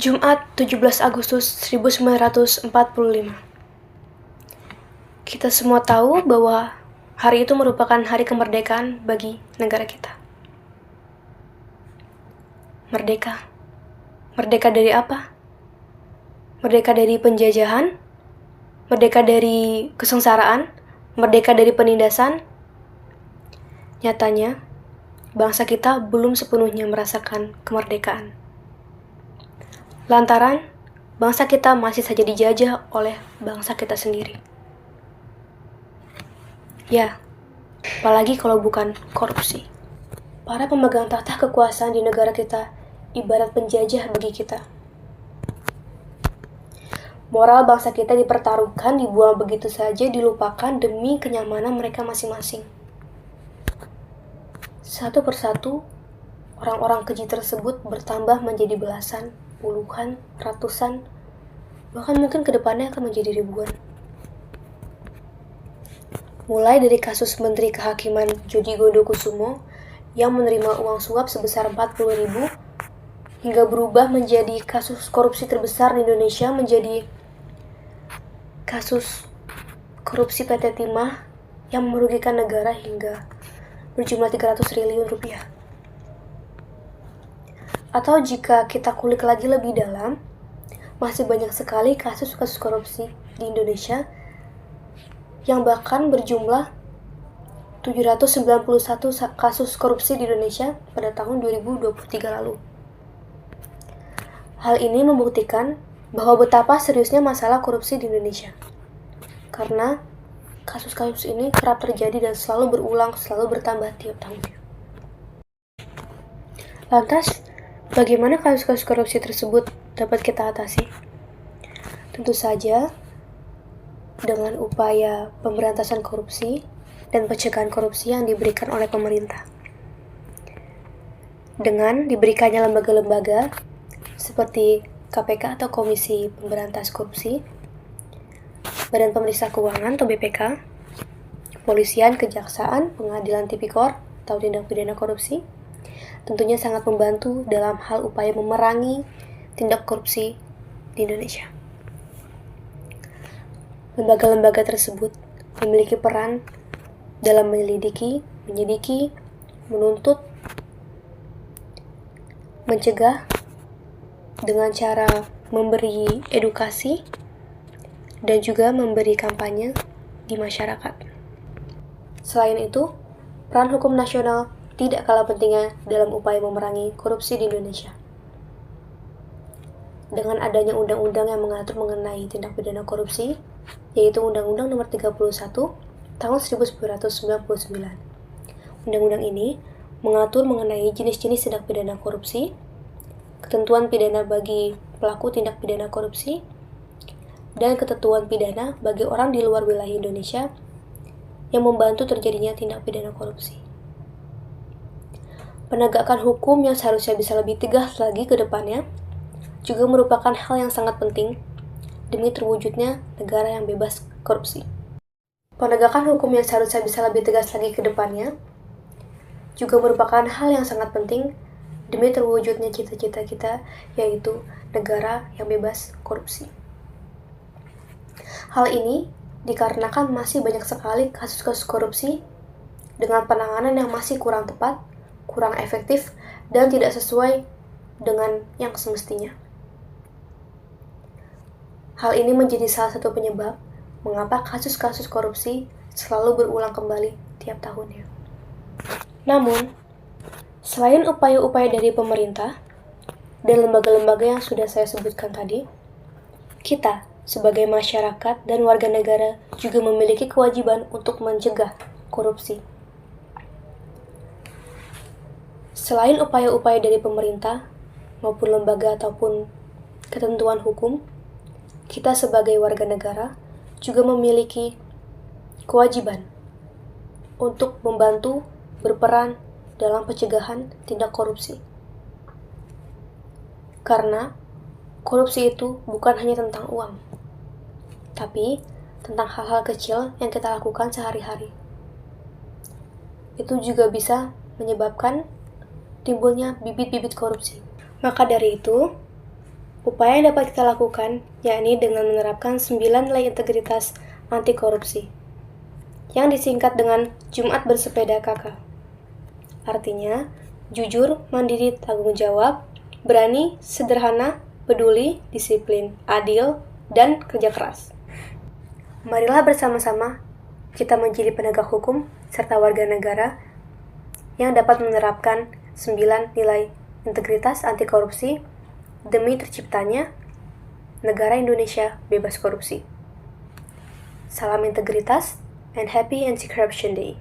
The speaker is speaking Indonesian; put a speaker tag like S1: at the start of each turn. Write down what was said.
S1: Jumat 17 Agustus 1945. Kita semua tahu bahwa hari itu merupakan hari kemerdekaan bagi negara kita. Merdeka. Merdeka dari apa? Merdeka dari penjajahan? Merdeka dari kesengsaraan? Merdeka dari penindasan? Nyatanya, bangsa kita belum sepenuhnya merasakan kemerdekaan. Lantaran, bangsa kita masih saja dijajah oleh bangsa kita sendiri. Ya, apalagi kalau bukan korupsi. Para pemegang tahta kekuasaan di negara kita ibarat penjajah bagi kita. Moral bangsa kita dipertaruhkan, dibuang begitu saja, dilupakan demi kenyamanan mereka masing-masing. Satu persatu, orang-orang keji tersebut bertambah menjadi belasan, puluhan, ratusan, bahkan mungkin kedepannya akan menjadi ribuan. Mulai dari kasus Menteri Kehakiman Djodi Gondokusumo yang menerima uang suap sebesar 40.000, hingga berubah menjadi kasus korupsi terbesar di Indonesia menjadi kasus korupsi PT Timah yang merugikan negara hingga berjumlah 300 triliun rupiah. Atau jika kita kulik lagi lebih dalam, masih banyak sekali kasus-kasus korupsi di Indonesia yang bahkan berjumlah 791 kasus korupsi di Indonesia pada tahun 2023 lalu. Hal ini membuktikan bahwa betapa seriusnya masalah korupsi di Indonesia. Karena kasus-kasus ini kerap terjadi dan selalu berulang, selalu bertambah tiap tahunnya. Lantas, bagaimana kasus-kasus korupsi tersebut dapat kita atasi? Tentu saja dengan upaya pemberantasan korupsi dan pencegahan korupsi yang diberikan oleh pemerintah. Dengan diberikannya lembaga-lembaga seperti KPK atau Komisi Pemberantas Korupsi, Badan Pemeriksa Keuangan atau BPK, Kepolisian, Kejaksaan, Pengadilan Tipikor atau tindak pidana korupsi, tentunya sangat membantu dalam hal upaya memerangi tindak korupsi di Indonesia. Lembaga-lembaga tersebut memiliki peran dalam menyelidiki, menyidiki, menuntut, mencegah dengan cara memberi edukasi dan juga memberi kampanye di masyarakat. Selain itu, peran hukum nasional tidak kalah pentingnya dalam upaya memerangi korupsi di Indonesia. Dengan adanya undang-undang yang mengatur mengenai tindak pidana korupsi, yaitu Undang-Undang Nomor 31 Tahun 1999. Undang-undang ini mengatur mengenai jenis-jenis tindak pidana korupsi, ketentuan pidana bagi pelaku tindak pidana korupsi, dan ketentuan pidana bagi orang di luar wilayah Indonesia yang membantu terjadinya tindak pidana korupsi. Penegakan hukum yang seharusnya bisa lebih tegas lagi ke depannya juga merupakan hal yang sangat penting demi terwujudnya negara yang bebas korupsi. Penegakan hukum yang seharusnya bisa lebih tegas lagi ke depannya juga merupakan hal yang sangat penting demi terwujudnya cita-cita kita, yaitu negara yang bebas korupsi. Hal ini dikarenakan masih banyak sekali kasus-kasus korupsi dengan penanganan yang masih kurang tepat, kurang efektif, dan tidak sesuai dengan yang semestinya. Hal ini menjadi salah satu penyebab mengapa kasus-kasus korupsi selalu berulang kembali tiap tahunnya. Namun, selain upaya-upaya dari pemerintah dan lembaga-lembaga yang sudah saya sebutkan tadi, kita sebagai masyarakat dan warga negara juga memiliki kewajiban untuk mencegah korupsi. Selain upaya-upaya dari pemerintah maupun lembaga ataupun ketentuan hukum, kita sebagai warga negara juga memiliki kewajiban untuk membantu berperan dalam pencegahan tindak korupsi. Karena korupsi itu bukan hanya tentang uang, tapi tentang hal-hal kecil yang kita lakukan sehari-hari. Itu juga bisa menyebabkan timbulnya bibit-bibit korupsi. Maka dari itu, Upaya yang dapat kita lakukan yakni dengan menerapkan 9 nilai integritas anti korupsi, yang disingkat dengan Jumat Bersepeda KK. Artinya, jujur, mandiri, tanggung jawab, berani, sederhana, peduli, disiplin, adil, dan kerja keras. Marilah bersama-sama kita menjadi penegak hukum serta warga negara yang dapat menerapkan 9 nilai integritas anti korupsi demi terciptanya negara Indonesia bebas korupsi. Salam integritas and happy anti-corruption day.